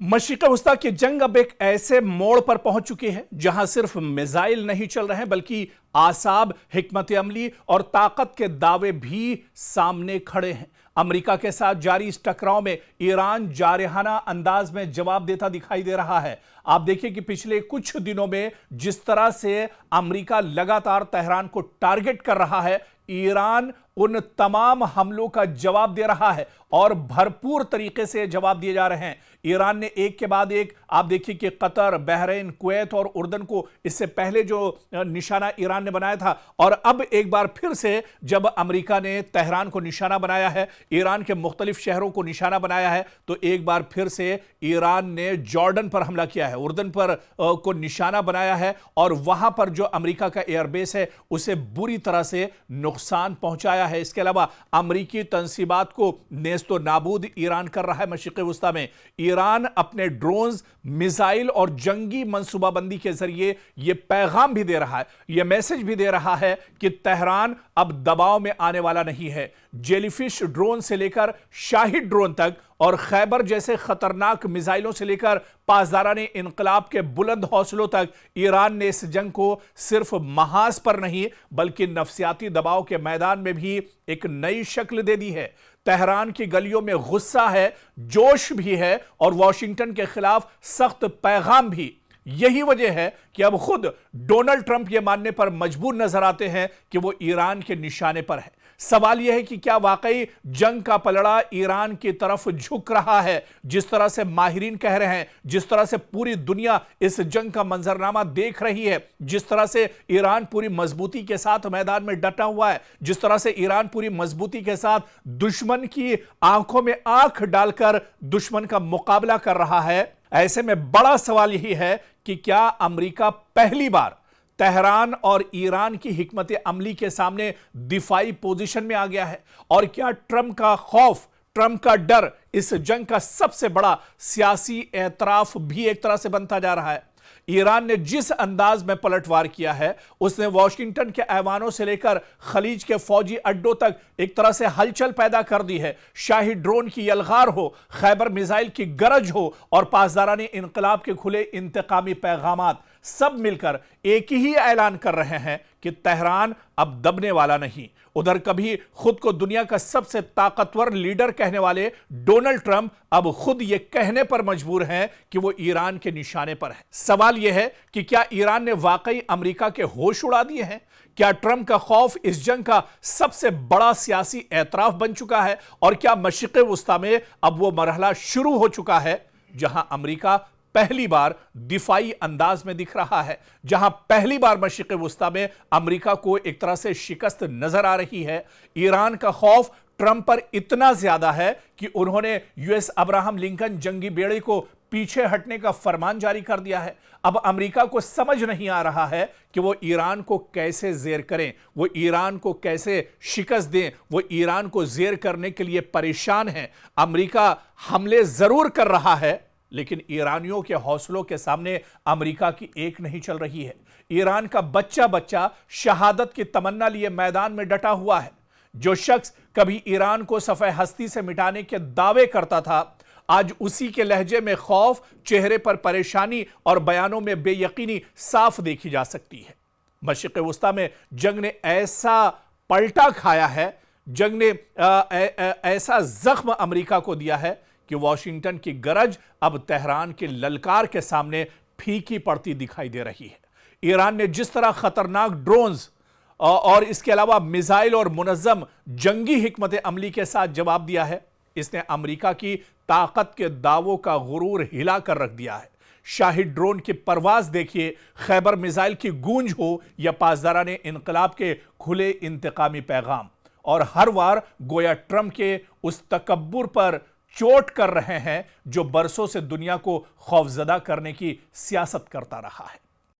मशरिक़ वस्ता की जंग अब एक ऐसे मोड़ पर पहुंच चुकी है जहां सिर्फ मिसाइल नहीं चल रहे हैं बल्कि आसाब, हिकमत अमली और ताकत के दावे भी सामने खड़े हैं। अमेरिका के साथ जारी इस टकराव में ईरान जारहाना अंदाज में जवाब देता दिखाई दे रहा है। आप देखिए कि पिछले कुछ दिनों में जिस तरह से अमेरिका लगातार तेहरान को टारगेट कर रहा है, ईरान उन तमाम हमलों का जवाब दे रहा है और भरपूर तरीके से जवाब दिए जा रहे हैं। ईरान ने एक के बाद एक, आप देखिए कि कतर, बहरीन, कुवैत और उर्दन को इससे पहले जो निशाना ईरान ने बनाया था, और अब एक बार फिर से जब अमेरिका ने तेहरान को निशाना बनाया है, ईरान के मुख्तलिफ शहरों को निशाना बनाया है, तो एक बार फिर से ईरान ने जॉर्डन पर हमला किया है, उर्दन पर को निशाना बनाया है और वहां पर जो अमेरिका का एयरबेस है उसे बुरी तरह से नुकसान पहुंचाया है। इसके अलावा अमेरिकी तंसीबात को नेस्तो नाबूद ईरान कर रहा है। मशरिक़ वस्ता में ईरान अपने ड्रोन्स, मिसाइल और जंगी मंसूबाबंदी के जरिए यह पैगाम भी दे रहा है, यह मैसेज भी दे रहा है कि तेहरान अब दबाव में आने वाला नहीं है। जेलीफिश ड्रोन से लेकर शाहिद ड्रोन तक और खैबर जैसे खतरनाक मिसाइलों से लेकर पासदाराने इनकलाब के बुलंद हौसलों तक ईरान ने इस जंग को सिर्फ महाज पर नहीं बल्कि नफसियाती दबाव के मैदान में भी एक नई शक्ल दे दी है। तेहरान की गलियों में गुस्सा है, जोश भी है और वॉशिंगटन के खिलाफ सख्त पैगाम भी। यही वजह है कि अब खुद डोनाल्ड ट्रंप यह मानने पर मजबूर नजर आते हैं कि वो ईरान के निशाने पर है। सवाल यह है कि क्या वाकई जंग का पलड़ा ईरान की तरफ झुक रहा है, जिस तरह से माहिरीन कह रहे हैं, जिस तरह से पूरी दुनिया इस जंग का मंजरनामा देख रही है, जिस तरह से ईरान पूरी मजबूती के साथ मैदान में डटा हुआ है, जिस तरह से ईरान पूरी मजबूती के साथ दुश्मन की आंखों में आंख डालकर दुश्मन का मुकाबला कर रहा है। ऐसे में बड़ा सवाल यही है कि क्या अमेरिका पहली बार तेहरान और ईरान की हिकमत अमली के सामने दिफाई पोजीशन में आ गया है, और क्या ट्रंप का खौफ, ट्रंप का डर इस जंग का सबसे बड़ा सियासी एतराफ भी एक तरह से बनता जा रहा है। ईरान ने जिस अंदाज में पलटवार किया है, उसने वॉशिंगटन के ऐवानों से लेकर खलीज के फौजी अड्डों तक एक तरह से हलचल पैदा कर दी है। शाही ड्रोन की यलगार हो, खैबर मिसाइल की गरज हो और पासदाराने इनकलाब के खुले इंतकामी पैगामात, सब मिलकर एक ही ऐलान कर रहे हैं कि तेहरान अब दबने वाला नहीं। उधर कभी खुद को दुनिया का सबसे ताकतवर लीडर कहने वाले डोनाल्ड ट्रंप अब खुद यह कहने पर मजबूर हैं कि वो ईरान के निशाने पर है। सवाल यह है कि क्या ईरान ने वाकई अमेरिका के होश उड़ा दिए हैं? क्या ट्रंप का खौफ इस जंग का सबसे बड़ा सियासी एतराफ बन चुका है? और क्या मशरिक़ वस्ता में अब वो मरहला शुरू हो चुका है जहां अमेरिका पहली बार दिफाई अंदाज में दिख रहा है, जहां पहली बार मशरिक़ वस्ता में अमेरिका को एक तरह से शिकस्त नजर आ रही है? ईरान का खौफ ट्रंप पर इतना ज्यादा है कि उन्होंने यूएस अब्राहम लिंकन जंगी बेड़े को पीछे हटने का फरमान जारी कर दिया है। अब अमेरिका को समझ नहीं आ रहा है कि वो ईरान को कैसे जेर करें, वो ईरान को कैसे शिकस्त दें। वो ईरान को जेर करने के लिए परेशान है। अमेरिका हमले जरूर कर रहा है, लेकिन ईरानियों के हौसलों के सामने अमेरिका की एक नहीं चल रही है। ईरान का बच्चा बच्चा शहादत की तमन्ना लिए मैदान में डटा हुआ है। जो शख्स कभी ईरान को सफ़े हस्ती से मिटाने के दावे करता था, आज उसी के लहजे में खौफ, चेहरे पर परेशानी और बयानों में बेयकीनी साफ देखी जा सकती है। मशरिक़ वस्ता में जंग ने ऐसा पलटा खाया है, जंग ने ऐसा जख्म अमेरिका को दिया है कि वॉशिंगटन की गरज अब तेहरान के ललकार के सामने फीकी पड़ती दिखाई दे रही है। ईरान ने जिस तरह खतरनाक ड्रोन्स और इसके अलावा मिसाइल और मुनज़्ज़म जंगी हिकमत अमली के साथ जवाब दिया है, इसने अमेरिका की ताकत के दावों का गुरूर हिला कर रख दिया है। शाहिद ड्रोन की परवाज देखिए, खैबर मिसाइल की गूंज हो या पासदाराने इनकलाब के खुले इंतकामी पैगाम, और हर बार गोया ट्रंप के उस तकब्बुर पर चोट कर रहे हैं जो बरसों से दुनिया को खौफजदा करने की सियासत करता रहा है।